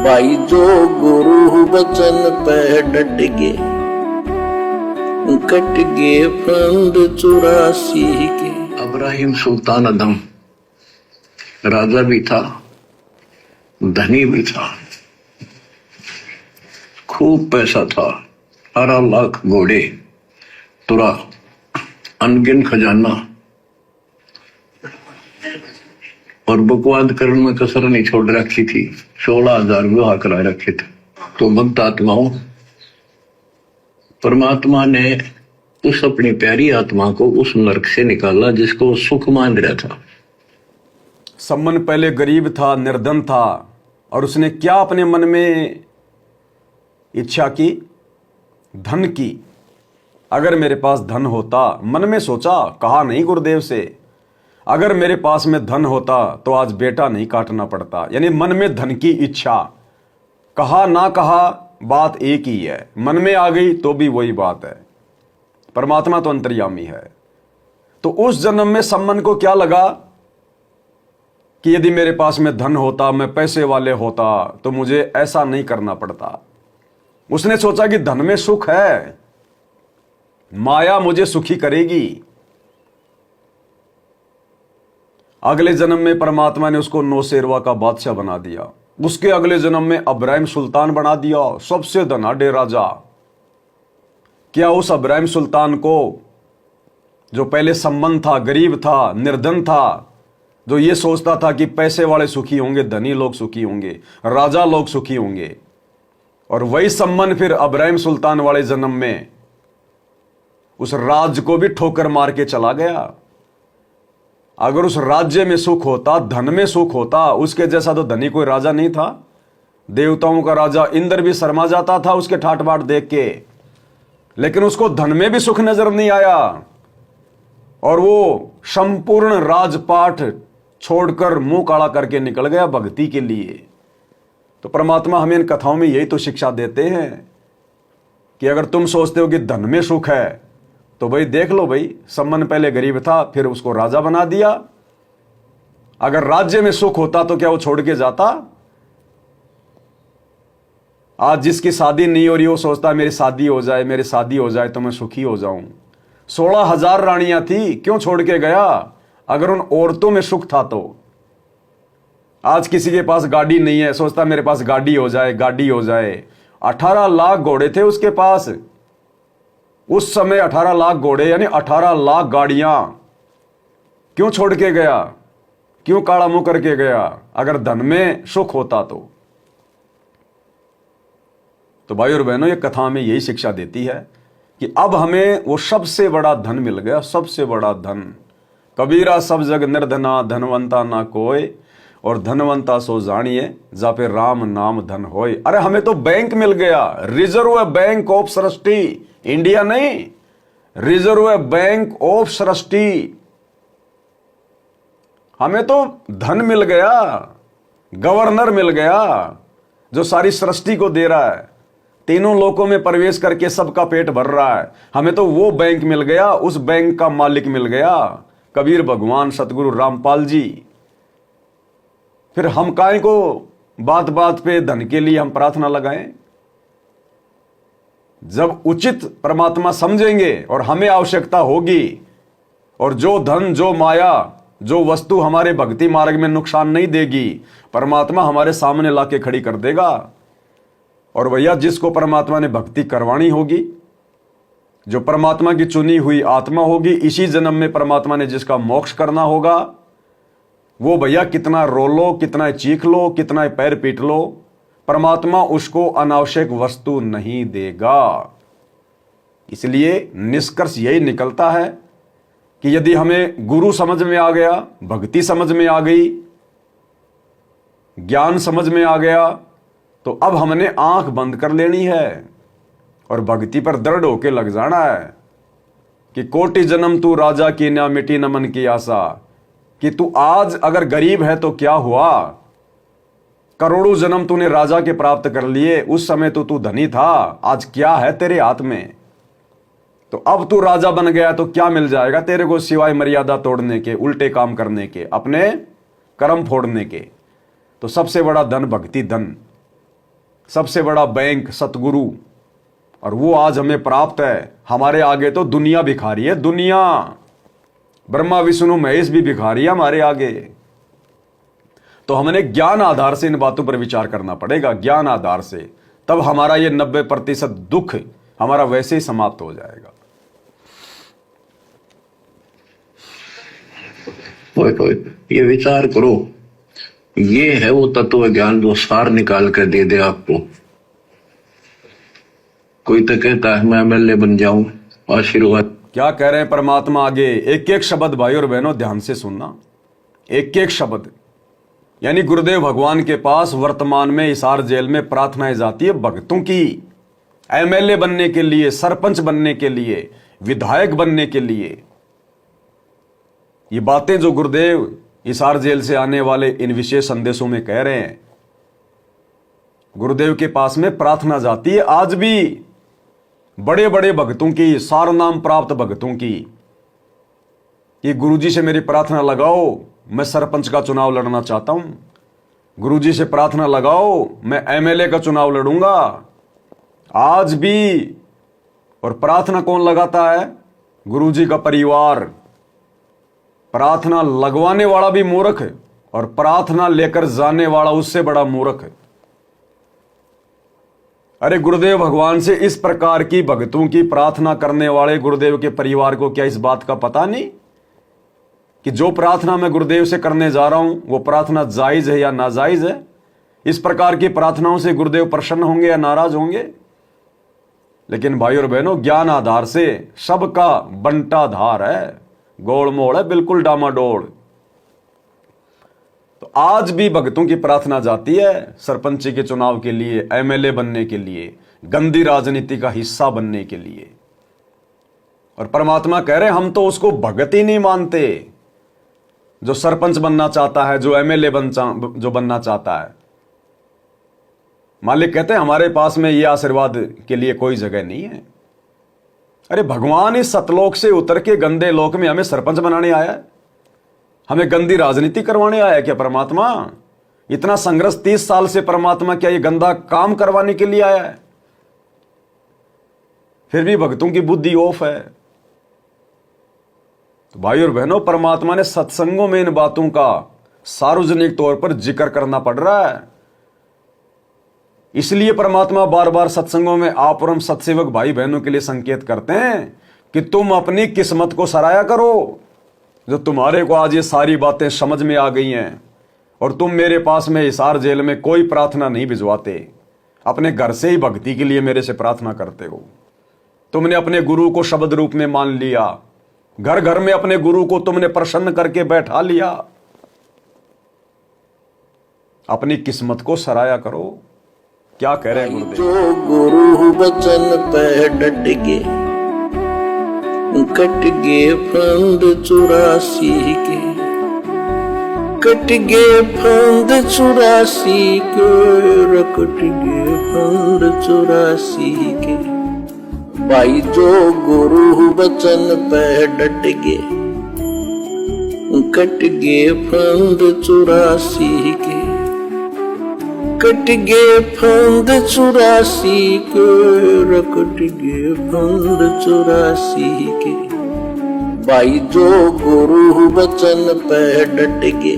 भाई जो गुरु बचन पे डट गे, कट गे फंद 84 के। इब्राहिम सुल्तान अदम राजा भी था, धनी भी था, खूब पैसा था, 18 लाख घोड़े, तुरा, अनगिन खजाना, और बकवाद करने में कसर नहीं छोड़ रखी थी। 16,000 विवाह करा रखे थे। तो भक्त आत्माओं, परमात्मा ने उस अपनी प्यारी आत्मा को उस नरक से निकाला जिसको वो सुख मान रहा था। सम्मन पहले गरीब था, निर्धन था, और उसने क्या अपने मन में इच्छा की? धन की। अगर मेरे पास धन होता, मन में सोचा, कहा नहीं गुरुदेव से, अगर मेरे पास में धन होता तो आज बेटा नहीं काटना पड़ता। यानी मन में धन की इच्छा, कहा ना कहा बात एक ही है, मन में आ गई तो भी वही बात है। परमात्मा तो अंतर्यामी है। तो उस जन्म में सम्मन को क्या लगा कि यदि मेरे पास में धन होता, मैं पैसे वाले होता, तो मुझे ऐसा नहीं करना पड़ता। उसने सोचा कि धन में सुख है, माया मुझे सुखी करेगी। अगले जन्म में परमात्मा ने उसको नौशेरवा का बादशाह बना दिया। उसके अगले जन्म में इब्राहिम सुल्तान बना दिया, सबसे धनाढ्य राजा। क्या उस इब्राहिम सुल्तान को, जो पहले सम्मन था, गरीब था, निर्धन था, जो ये सोचता था कि पैसे वाले सुखी होंगे, धनी लोग सुखी होंगे, राजा लोग सुखी होंगे, और वही सम्मन फिर इब्राहिम सुल्तान वाले जन्म में उस राज को भी ठोकर मार के चला गया। अगर उस राज्य में सुख होता, धन में सुख होता, उसके जैसा तो धनी कोई राजा नहीं था। देवताओं का राजा इंद्र भी शर्मा जाता था उसके ठाट बाट देख के, लेकिन उसको धन में भी सुख नजर नहीं आया, और वो संपूर्ण राजपाट छोड़कर मुंह काला करके निकल गया भक्ति के लिए। तो परमात्मा हमें इन कथाओं में यही तो शिक्षा देते हैं कि अगर तुम सोचते हो कि धन में सुख है, तो भाई देख लो, भाई सम्मन पहले गरीब था, फिर उसको राजा बना दिया। अगर राज्य में सुख होता तो क्या वो छोड़ के जाता? आज जिसकी शादी नहीं हो रही, वो सोचता है मेरी शादी हो जाए, मेरी शादी हो जाए तो मैं सुखी हो जाऊं। 16,000 रानियां थी, क्यों छोड़ के गया? अगर उन औरतों में सुख था तो। आज किसी के पास गाड़ी नहीं है, सोचता मेरे पास गाड़ी हो जाए, गाड़ी हो जाए। 18 लाख घोड़े थे उसके पास उस समय, 18 लाख घोड़े यानी 18 लाख गाड़ियां। क्यों छोड़ के गया? क्यों काला मुंह करके गया? अगर धन में सुख होता तो भाई और बहनों, ये कथा में यही शिक्षा देती है कि अब हमें वो सबसे बड़ा धन मिल गया, सबसे बड़ा धन। कबीरा सब जग निर्धना, धनवंता ना कोई, और धनवंता सो जानिए जा पे राम नाम धन होए। अरे हमें तो बैंक मिल गया, reserve bank of Srishti, India नहीं, रिजर्व बैंक ऑफ सृष्टि। हमें तो धन मिल गया, गवर्नर मिल गया जो सारी सृष्टि को दे रहा है, तीनों लोकों में प्रवेश करके सबका पेट भर रहा है। हमें तो वो बैंक मिल गया, उस बैंक का मालिक मिल गया, कबीर भगवान सतगुरु रामपाल जी। फिर हम काहे को बात बात पे धन के लिए हम प्रार्थना लगाएं? जब उचित परमात्मा समझेंगे और हमें आवश्यकता होगी, और जो धन, जो माया, जो वस्तु हमारे भक्ति मार्ग में नुकसान नहीं देगी, परमात्मा हमारे सामने लाके खड़ी कर देगा। और भैया, जिसको परमात्मा ने भक्ति करवानी होगी, जो परमात्मा की चुनी हुई आत्मा होगी, इसी जन्म में परमात्मा ने जिसका मोक्ष करना होगा, वो भैया कितना रो लो, कितना चीख लो, कितना पैर पीट लो, परमात्मा उसको अनावश्यक वस्तु नहीं देगा। इसलिए निष्कर्ष यही निकलता है कि यदि हमें गुरु समझ में आ गया, भक्ति समझ में आ गई, ज्ञान समझ में आ गया, तो अब हमने आंख बंद कर लेनी है और भक्ति पर दृढ़ होके लग जाना है कि कोटि जन्म तू राजा की ना मिटी न मन की आशा। कि तू आज अगर गरीब है तो क्या हुआ, करोड़ों जन्म तूने राजा के प्राप्त कर लिए, उस समय तो तू धनी था, आज क्या है तेरे हाथ में? तो अब तू राजा बन गया तो क्या मिल जाएगा तेरे को सिवाय मर्यादा तोड़ने के, उल्टे काम करने के, अपने कर्म फोड़ने के। तो सबसे बड़ा धन भक्ति धन। सबसे बड़ा बैंक सतगुरु, और वो आज हमें प्राप्त है। हमारे आगे तो दुनिया भिखारी है, दुनिया। ब्रह्मा विष्णु महेश भी भिखारी है हमारे आगे। तो हमने ज्ञान आधार से इन बातों पर विचार करना पड़ेगा, ज्ञान आधार से। तब हमारा ये 90% दुख हमारा वैसे ही समाप्त हो जाएगा। ये विचार करो, ये है वो तत्व ज्ञान जो सार निकाल कर दे दे आपको। कोई तो कहता है मैं एमएलए बन जाऊं, आशीर्वाद। क्या कह रहे हैं परमात्मा आगे? एक एक शब्द भाई और बहनों ध्यान से सुनना, एक एक शब्द। यानी गुरुदेव भगवान के पास वर्तमान में हिसार जेल में प्रार्थनाएं जाती है भक्तों की, एमएलए बनने के लिए, सरपंच बनने के लिए, विधायक बनने के लिए। ये बातें जो गुरुदेव हिसार जेल से आने वाले इन विशेष संदेशों में कह रहे हैं, गुरुदेव के पास में प्रार्थना जाती है आज भी बड़े बड़े भक्तों की, सार नाम प्राप्त भक्तों की। ये गुरुजी से मेरी प्रार्थना लगाओ, मैं सरपंच का चुनाव लड़ना चाहता हूं। गुरुजी से प्रार्थना लगाओ, मैं एमएलए का चुनाव लड़ूंगा। आज भी। और प्रार्थना कौन लगाता है? गुरुजी का परिवार। प्रार्थना लगवाने वाला भी मूर्ख है और प्रार्थना लेकर जाने वाला उससे बड़ा मूर्ख है। अरे गुरुदेव भगवान से इस प्रकार की भक्तों की प्रार्थना करने वाले गुरुदेव के परिवार को क्या इस बात का पता नहीं कि जो प्रार्थना मैं गुरुदेव से करने जा रहा हूं वो प्रार्थना जायज है या नाजायज है? इस प्रकार की प्रार्थनाओं से गुरुदेव प्रसन्न होंगे या नाराज होंगे? लेकिन भाई और बहनों, ज्ञान आधार से सबका बंटाधार है, गोलमोल है, बिल्कुल डामाडोल। तो आज भी भक्तों की प्रार्थना जाती है सरपंची के चुनाव के लिए, एमएलए बनने के लिए, गंदी राजनीति का हिस्सा बनने के लिए। और परमात्मा कह रहे हैं हम तो उसको भगत ही नहीं मानते जो सरपंच बनना चाहता है, जो एमएलए जो बनना चाहता है। मालिक कहते हैं हमारे पास में यह आशीर्वाद के लिए कोई जगह नहीं है। अरे भगवान इस सतलोक से उतर के गंदे लोक में हमें सरपंच बनाने आया है? हमें गंदी राजनीति करवाने आया क्या परमात्मा? इतना संघर्ष 30 साल से परमात्मा क्या ये गंदा काम करवाने के लिए आया है? फिर भी भक्तों की बुद्धि ऑफ है। तो भाई और बहनों, परमात्मा ने सत्संगों में इन बातों का सार्वजनिक तौर पर जिक्र करना पड़ रहा है। इसलिए परमात्मा बार बार सत्संगों में आप और हम सत्सेवक भाई बहनों के लिए संकेत करते हैं कि तुम अपनी किस्मत को सराया करो, जो तुम्हारे को आज ये सारी बातें समझ में आ गई हैं और तुम मेरे पास में हिसार जेल में कोई प्रार्थना नहीं भिजवाते, अपने घर से ही भक्ति के लिए मेरे से प्रार्थना करते हो। तुमने अपने गुरु को शब्द रूप में मान लिया, घर घर में अपने गुरु को तुमने प्रसन्न करके बैठा लिया। अपनी किस्मत को सराया करो। क्या कह रहे हैं गुरुदेव? जो गुरु बचन पे डट के कट गए फंद 84 के, कट गए फंद 84 के, कट गए फंद 84 के। भाई जो गुरु बचन पे डट के कट गए फंद 84 के, कट गए फंद 84 के, कट गए फंद 84 के। भाई जो गुरु बचन पे डट के